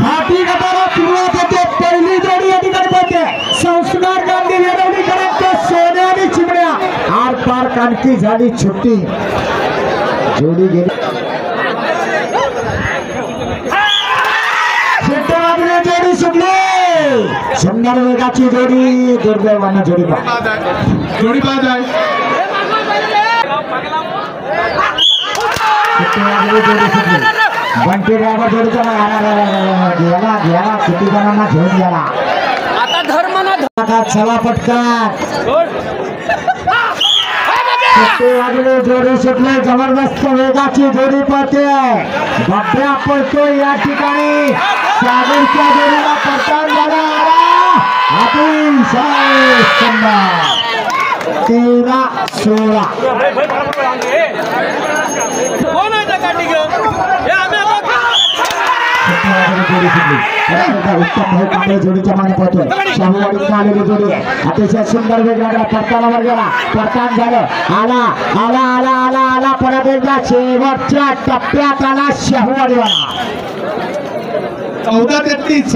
घाटी गटाला सुरुवात होते पहिली जोडी या ठिकाणी पडते संस्कार गांधी वेरवलीकरांच्या सोन्या आणि चिमण्या आर पार कानकी झाली छुट्टी जोडी गेली जोडी सुटली सुंदर वेगाची जोडी दुर्दैवानं जोडी बाद आहे जोडी सुटली बंटी ड्रायव्हर जोडीचा गेला किती जणांना घेऊन गेला आता धर्म ना चला पटकन जोडी सुटले जबरदस्त वेगाची जोडी पळते बब्या पळतो या ठिकाणी सागरच्या जोडीला पडतान झाला अतिशय सुंदर 13-16 कोण आहे त्या गाठी घेऊन जोडीच्या मागे पळतोय शाहूवाडीतून आलेली जोडी आहे अतिशय सुंदर वेग लागला पडतानावर गेला पडतान झालं आला परत एकदा शेवटच्या टप्प्यात आला शाहूवाडीवाला 14-33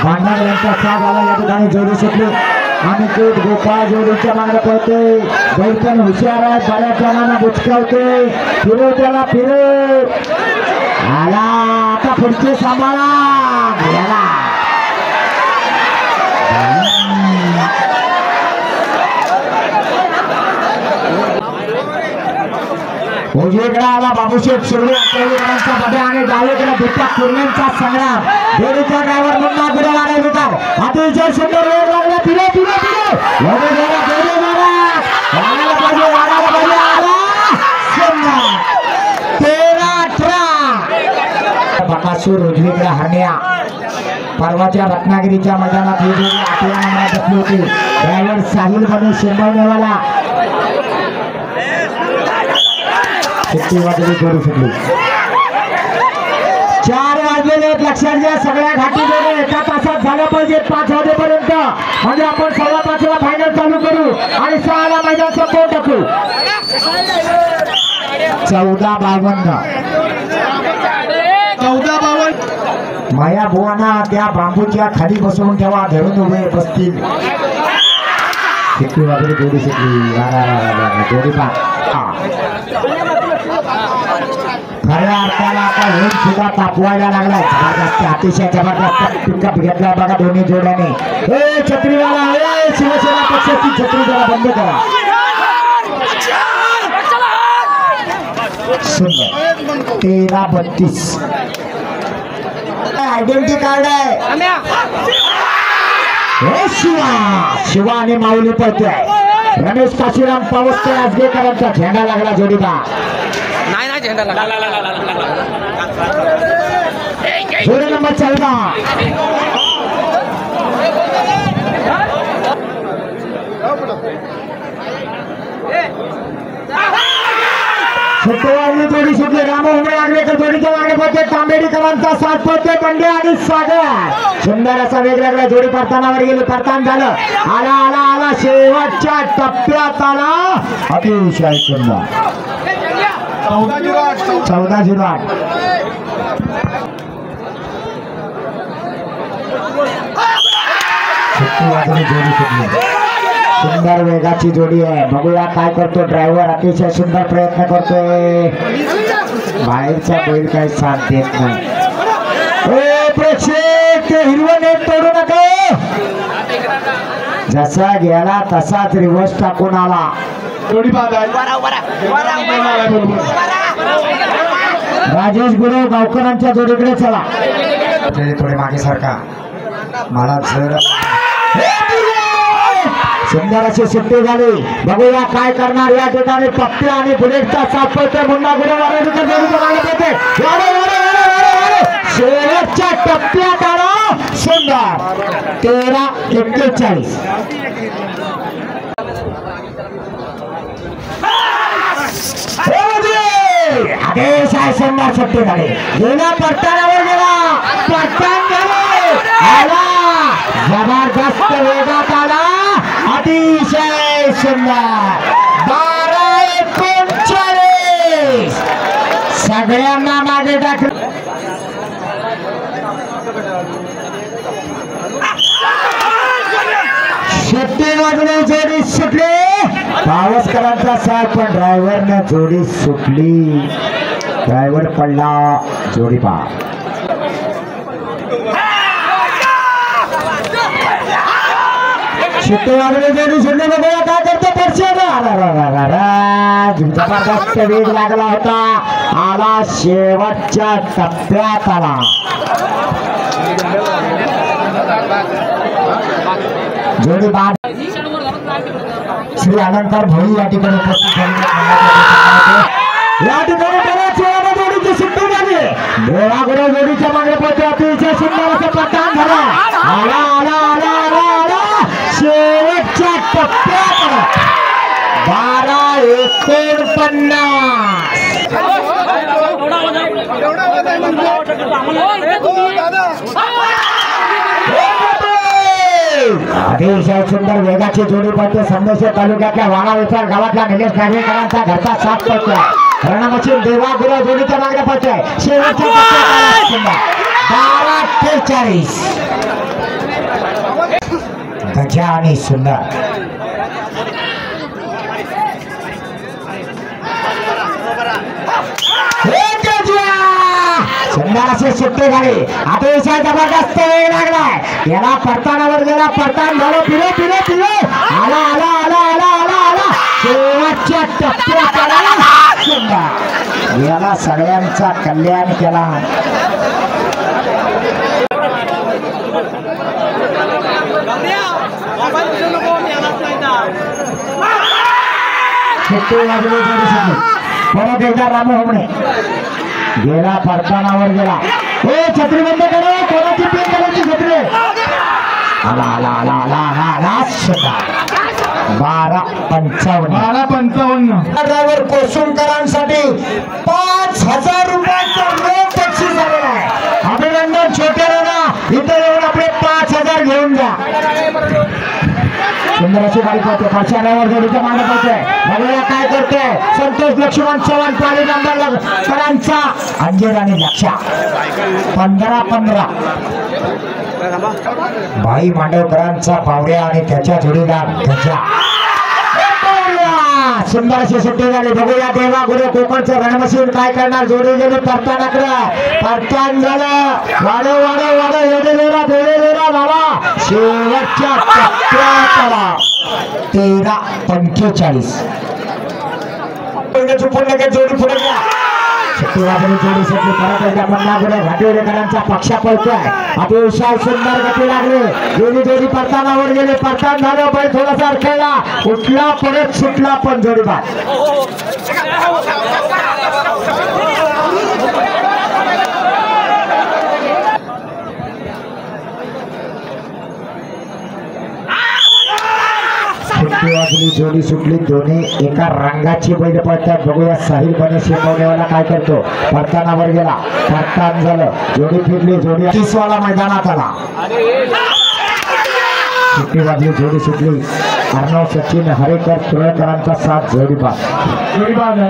भांडार यांचा साथ आला या ठिकाणी जोडी सुटली अनिकेत गोपाळ जोडीच्या मागे पळते गौतम हुशार आहे बऱ्याच जणांना बुचकावते फिरव त्याला फिरव आला आता पुढचे सांभाळा गेला उजवीकडे आला बाबूशेठ सुर्वे अकरावीकरांचा बड्या आणि डावीकडे दीपक कुर्ल्यांचा संग्राम जोडीचा ड्रायव्हर मुन्ना फिरव आला विकार अतिशय सुंदर वेग लागला फिरव बकासूर उजवीकडे हरण्या परवाच्या रत्नागिरीच्या मैदानात ही जोडी 8व्या नंबरात बसली होती ड्रायव्हर साहिल बनू शिंबवणेवाला जोडी सुटली 4 वाजलेले लक्षात घ्या सगळ्या घाटी जोडी एका तासात झाल्या पाहिजे 5 वाजेपर्यंत म्हणजे आपण 5:15 ला फायनल चालू करू आणि 6 ला मैदान संपवून टाकू 14-52 माया बुवाना त्या बांबूच्या खाली बसवून ठेवा धरून उभे बसतील किती वाजले जोडी सुटली जोडी पा खऱ्या अर्थाला आता ऊन सुद्धा तापवायला लागला जबरदस्त अतिशय जबरदस्त पिकअप घेतला बघा दोन्ही जोड्याने छत्रीवाला शिवसेना पक्षाची छत्री जरा बंद करा सुंदर 13-32 आयडेंटिटी कार्ड आहे शिवा आणि माऊली पळतोय रमेश काशीराम पावसकर आजगेकरांचा झेंडा लागला जोडीला नाही झेंडा जोडी नंबर 14 शुक्रवारी जोडी सुटली राम उमरे आगरेकर जोडीच्या मागे पळते तांबेडीकरांचा साथ पळते बंडे आणि सागर सुंदर असा वेग लागला जोडी परतानावर गेली परतान झालं आला शेवटच्या टप्प्यात आला अतिशय सुंदर 14-08 जोडी सुटली सुंदर वेगाची जोडी आहे बघूया काय करतो ड्रायव्हर अतिशय सुंदर प्रयत्न करतोय बाहेरचा बैल काही साथ देत नाही प्रेक्षक हिरवं नेट तोडू नका जसा गेला तसाच रिव्हर्स टाकून आला राजेश गुरु गावकरांच्या जोडीकडे चला थोडे मागे सारखा मला जर सुंदर अशी सुट्टी झाली बघूया काय करणार या ठिकाणी पप्पी आणि बुलेटचा साथ पळतोय मुन्ना शेवटच्या टप्प्यात आला सुंदर 13-41 आदेश आहे सुंदर सुट्टी झाली गेला पट्ट्यावर गेला पट्ट्यान गेला जबरदस्त वेगात आला अतिशय सुंदर 12-39 सगळ्यांना मागे टाकलं शेट्टी बाजूने जोडी सुटली पावसकरांचा साथ पण ड्रायव्हरने जोडी सुटली ड्रायव्हर पडला जोडी पा शेट्टी बाजूने जोडी सुटली बघूया काय करतो जबरदस्त वेग लागला होता आला शेवटच्या टप्प्यात आला जोडी बाद श्री अलंकार भोई या ठिकाणी उपस्थित झाले या ठिकाणी बऱ्याच वेळाने जोडीची सुट्टी झाली देवागुरु जोडीच्या मागे पोहोचते अतिशय सुंदर असं प्रकार झाला आला आला आला आला आला शेवटच्या टप्प्यात 12-49 अतिशय सुंदर वेगाची जोडी पडते संदेश तालुक्यातल्या वाडा विचार गावातल्या निलेश नागवेकरांचा घरचा साथ पडतोय रणमशील देवागुरु जोडीच्या मागे पडतोय शेवटच्या 12-43 गजा आणि सुंदर सुंदर असे सुट्टे झाले अतिशय जबरदस्त वेळ लागलाय याला परतानावर गेला परतान झालं फिरो फिरो फिरो आला आला आला आला आला आला शेवटच्या टप्प्यात आला सुंदर याला सगळ्यांचा कल्याण केला परत एकदा रामू होमणे गेला परतानावर गेला हे छत्री बंद करा कोणाची पेन करायची छत्री आला आला आला आला आला आला 12-55 ड्रायव्हर कोसुमकरांसाठी 5,000 रुपयाचा रोख बक्षीस झालेला आहे अभिनंदन छोटे दादा इथे येऊन आपले 5,000 घेऊन जा सुंदर अशी गाडी पडते पाचशे ड्रायव्हर जोडीच्या मागे पडते बघूया काय करते संतोष लक्ष्मण चव्हाण पाली नंबर करांचा अंजीर आणि लक्षा 15-15 भाई मांडवकरांचा पावऱ्या आणि त्याच्या जोडीदार गजा सुंदर अशी सुट्टी झाली बघूया देवागुरु कोकणचं रणमशील काय करणार जोडी गेली परतान झालं वाडो वाडो वाडो येडेलेरा बेडेलेरा झाला शेवटच्या टप्प्यात आला 13-45 चुपून लगेच जोडी पुढे घ्या शक्तीवादी जोडी सुटली परत एकदा मन्नागुरु घाटेकरांचा पक्षा पळतोय अतिशय सुंदर गती लागली जोडी परतानावर गेले परतान झालं बैल थोडासा खेळला उठला परत सुटला पण जोडी बाद जोडी सुटली दोन्ही एका रंगाची बैल पळतात बघूया साहिल बने शिकवण्यावाला काय करतो परतानावर गेला परतान झालं जोडी फिरली जोडी 30 वाला मैदानात आला सुट्टीवादी जोडी सुटली अर्णव सचिन हरेकर तुरळकरांचा साथ जोडीबाद आहे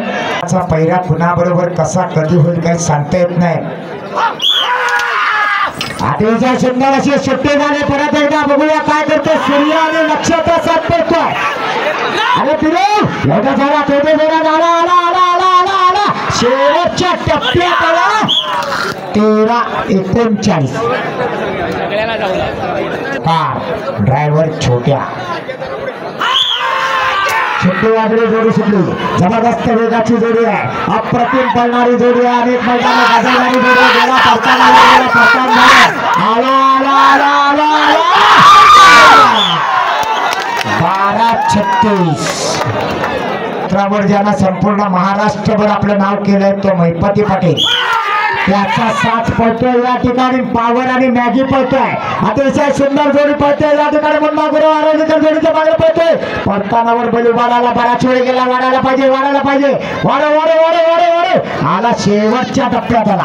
पहिला कुणाबरोबर कसा कधी होईल काही सांगता येत नाही अतिशय सुंदर अशी सुट्टी झाली परत एकदा बघूया काय करतो सूर्य आणि नक्षत्र साथ पडतोय अरे पिलो एवढा झाला तेवढे जोडा आला आला आला आला आला आला शेवटच्या टप्प्यात आला 13-39 ड्रायव्हर छोट्या सुट्टी वाजली जोडी सुटली जबरदस्त वेगाची जोडी आहे अप्रतिम पळणारी जोडी आहे अनेक मैदानात गाजवणारी जोडी आहे गेला परतान आला आला आला आला आला 12-36 वर ज्यानं संपूर्ण महाराष्ट्रभर आपलं नाव केलंय तो महिपती पाटील त्याचा साथ पळतोय या ठिकाणी पावर आणि मॅगी पळतोय अतिशय सुंदर जोडी पळतोय या ठिकाणी मन्नागुरु आरोग्यकर जोडीच्या मागे पळतोय परतानावर बैल वाढायला बराच वेळ गेला वाढायला पाहिजे वाढो वाढो वाढो वाढो आला शेवटच्या टप्प्यात आला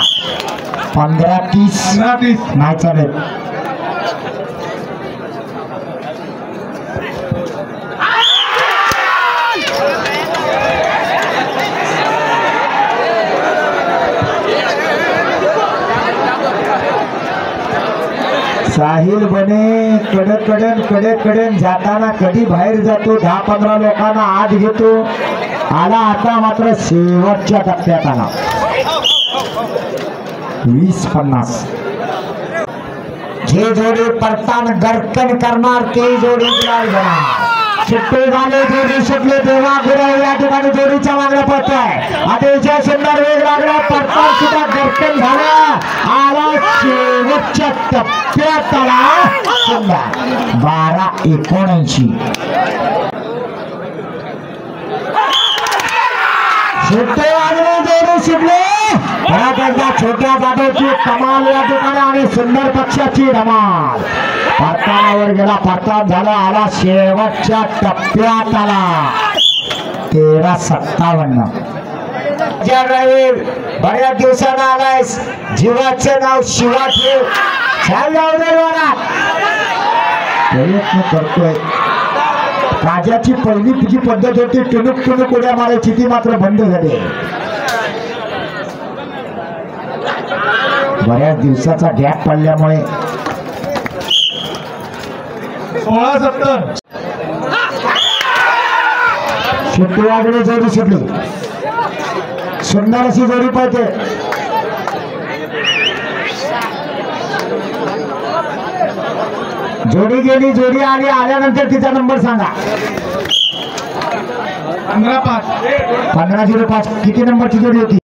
15-30 नाही चालेल साहिल बने कडे जाताना कधी बाहेर जातो 10-15 लोकांना आत घेतो आला आता मात्र शेवटच्या टप्प्यात आला 20-50 जे जोडी पडतान गर्कन करणार ते जोडी सुट्टे झाले जोडी सुटले तेव्हा गुरव या ठिकाणी जोडीच्या मागण्या पडतोय अतिशय सुंदर वेग लागला पडतान सुद्धा गर्कन झाला आला शेवटच्या टप्प्यात आला सुंदर 12-79 सुट्टे वाजले जोडी सुटले परत एकदा छोट्या जाधवची कमाल या ठिकाणी आणि सुंदर पक्षाची धमाल परतावर गेला परताव झाला आला शेवटच्या टप्प्यात आला 13-57 बऱ्याच दिवसानं आलायस जीवाचं नाव शिवा ठेव छान जाऊ दे प्रयत्न करतोय राजाची पहिली तुझी पद्धत होती टुणूक उड्या मारायची ती मात्र बंद झाली बऱ्याच दिवसाचा गॅप पडल्यामुळे 16-70 सुट्टी वाजली जोडी सुटली सुंदर अशी जोडी पाहिजे जोडी गेली जोडी आली आल्यानंतर तिचा नंबर सांगा 15-05 किती नंबरची जोडी होती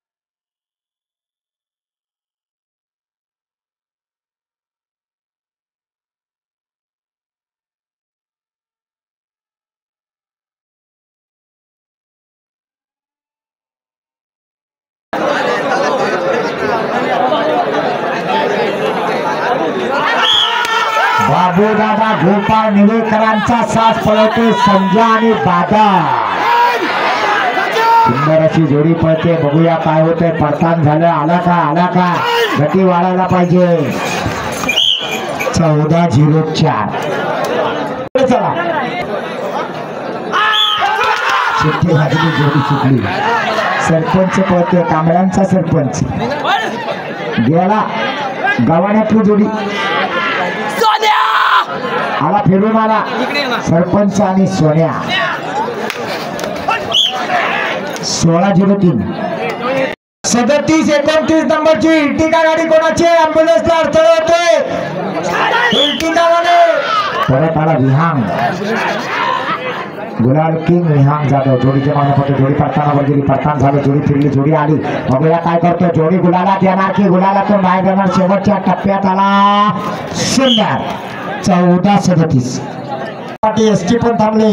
बाबू दादा गोपाळ निवेकरांचा साथ पळवते संजय आणि दादा सुंदर अशी जोडी पळते बघूया काय होतंय पडतान झालं आला का गती वाढायला पाहिजे 14-04 चला सुट्टी वाजली जोडी सुटली सरपंच पळते कांबळ्यांचा सरपंच गेला गव्हाण्यातली जोडी आला फिरून आला सरपंच आणि सोन्या 16-03 37-29 नंबरची इर्टिगा गाडी कोणाची अँब्युलन्सला अडथळा होतोय इर्टिगावाले परत आला विहांग गुलाल किंग विहांग जाधव जोडीच्या मागण्यापत्र जोडी पडताना वर गेली पडतान झालं जोडी फिरली जोडी आली बघूया काय करतोय जोडी गुलालात येणार की गुलालातून बाहेर जाणार शेवटच्या टप्प्यात आला सुंदर 14-37 एसटी पण थांबले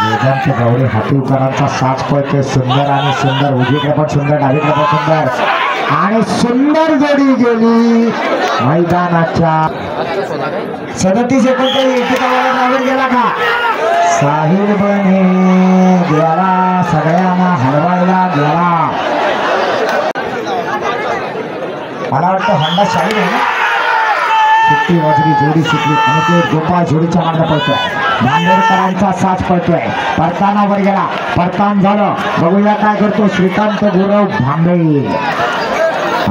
मैदानचे गावडे हातीवकरांचा साथ पळतोय सुंदर आणि सुंदर उजवीकडे पण सुंदर डावीकडे पण सुंदर आणि सुंदर जोडी गेली मैदानाच्या 37 सेकंद ड्रायव्हर गेला का साहिल बने गेला सगळ्यांना हलवायला गेला मला वाटतं होंडा शाही आहे ना सुट्टी वाजली जोडी सुटली आणि ते गोपाळ जोडीच्या मागणं पळतोय भांडेरकरांचा साथ पळतोय परताना वर गेला परतान झालं बघूया काय करतो श्रीकांत गुरव भांबे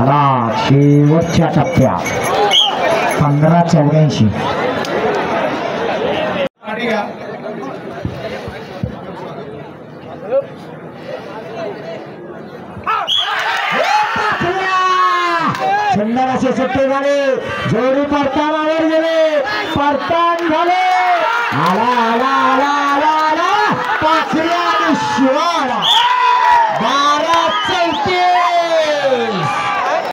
आला शेवटच्या टप्प्यात 15-84 सुंदर असे सुट्टे झाले जोडी परतानावर गेले परतान झाले आला पाचऱ्या आणि शिवाला